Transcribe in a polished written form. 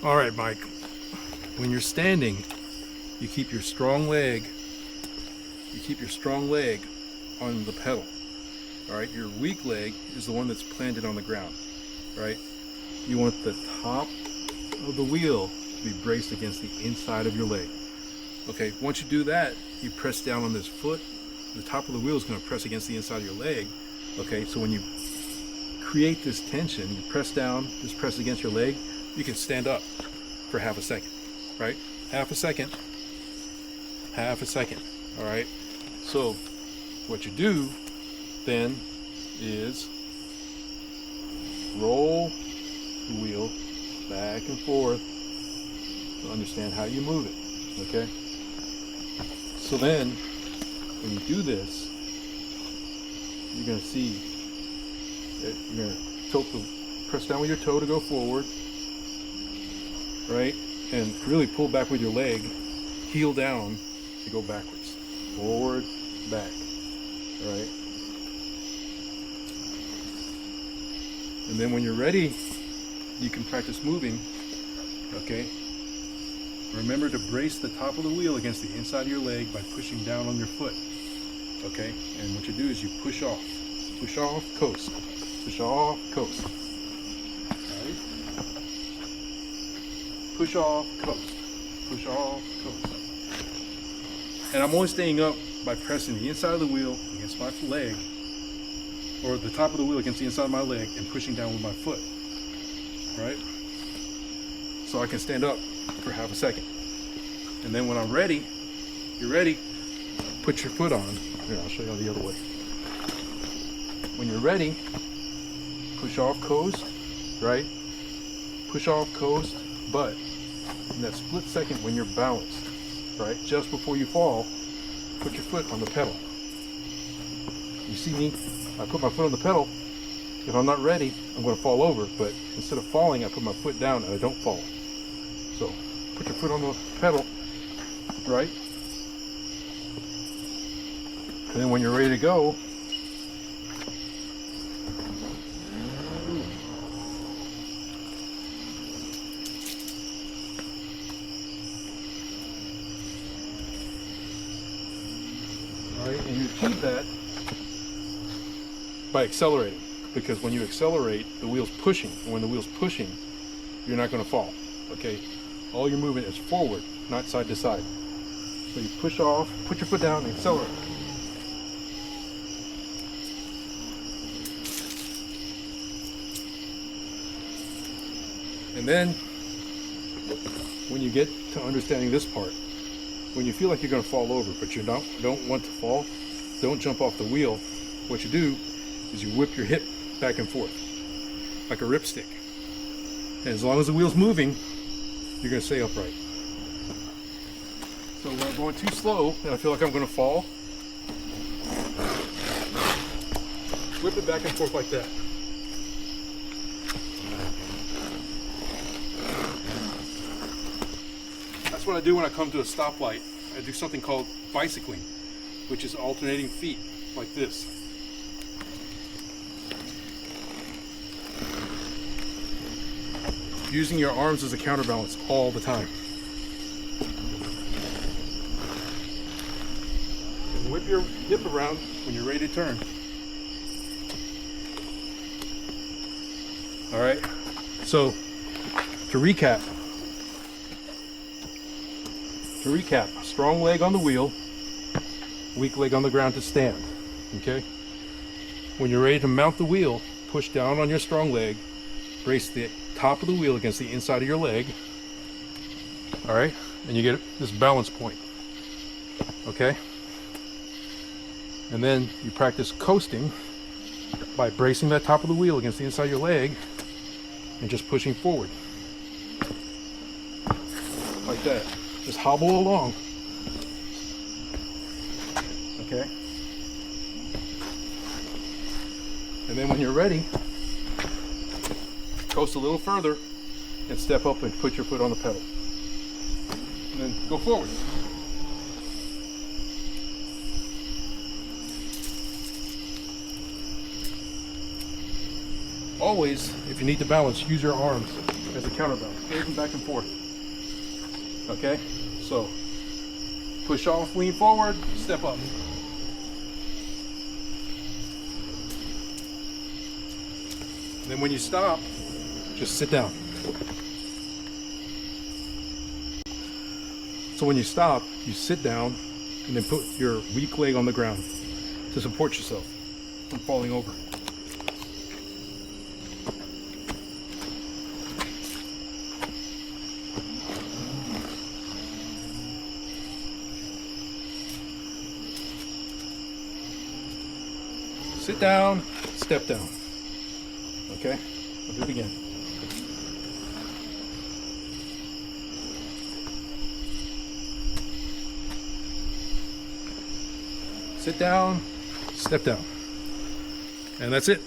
All right, Mike. When you're standing, you keep your strong leg. On the pedal. All right. Your weak leg is the one that's planted on the ground. Right. You want the top of the wheel to be braced against the inside of your leg. Okay. Once you do that, you press down on this foot. The top of the wheel is going to press against the inside of your leg. Okay. So when you create this tension, you press down, just press against your leg. You can stand up for half a second. Right. Half a second. All right. So what you do then is roll the wheel back and forth to understand how you move it. Okay. So then when you do this, you're going to see that you're going to press down with your toe to go forward, right? And really pull back with your leg, heel down to go backwards. Forward, back. All right. And then when you're ready, you can practice moving. Okay. Remember to brace the top of the wheel against the inside of your leg by pushing down on your foot. Okay. And what you do is you push off. Push off, coast. Push off, coast. All right. Push off, coast. Push off, coast. And I'm only staying up by pressing the inside of the wheel against my leg, or the top of the wheel against the inside of my leg, and pushing down with my foot. Right? So I can stand up for half a second. And then when I'm ready, you're ready, put your foot on. Here, I'll show you the other way. When you're ready, push off, coast, right? Push off, coast, but in that split second when you're balanced, right, just before you fall, put your foot on the pedal. You see me, I put my foot on the pedal. If I'm not ready, I'm going to fall over, but instead of falling, I put my foot down and I don't fall. So put your foot on the pedal, right? And then when you're ready to go, and you achieve that by accelerating, because when you accelerate, the wheel's pushing, and when the wheel's pushing, you're not going to fall. Okay, all your movement is forward, not side to side. So you push off, put your foot down, and accelerate. And then when you get to understanding this part, when you feel like you're going to fall over, but you don't want to fall, don't jump off the wheel. What you do is you whip your hip back and forth like a ripstick. And as long as the wheel's moving, you're going to stay upright. So when I'm going too slow and I feel like I'm going to fall, whip it back and forth like that. That's what I do when I come to a stoplight. I do something called bicycling, which is alternating feet like this. Using your arms as a counterbalance all the time. And whip your hip around when you're ready to turn. All right. So to recap, strong leg on the wheel, weak leg on the ground to stand. Okay? When you're ready to mount the wheel, push down on your strong leg, brace the top of the wheel against the inside of your leg. All right? And you get this balance point. Okay? And then you practice coasting by bracing that top of the wheel against the inside of your leg and just pushing forward. Like that. Just hobble along. Okay? And then when you're ready, coast a little further and step up and put your foot on the pedal. And then go forward. Always, if you need to balance, use your arms. as a counterbalance, waving back and forth. Okay, so push off, lean forward, step up. Then when you stop, just sit down. So when you stop, you sit down and then put your weak leg on the ground to support yourself from falling over. Sit down, step down. Okay, I'll do it again. Sit down, step down. And that's it.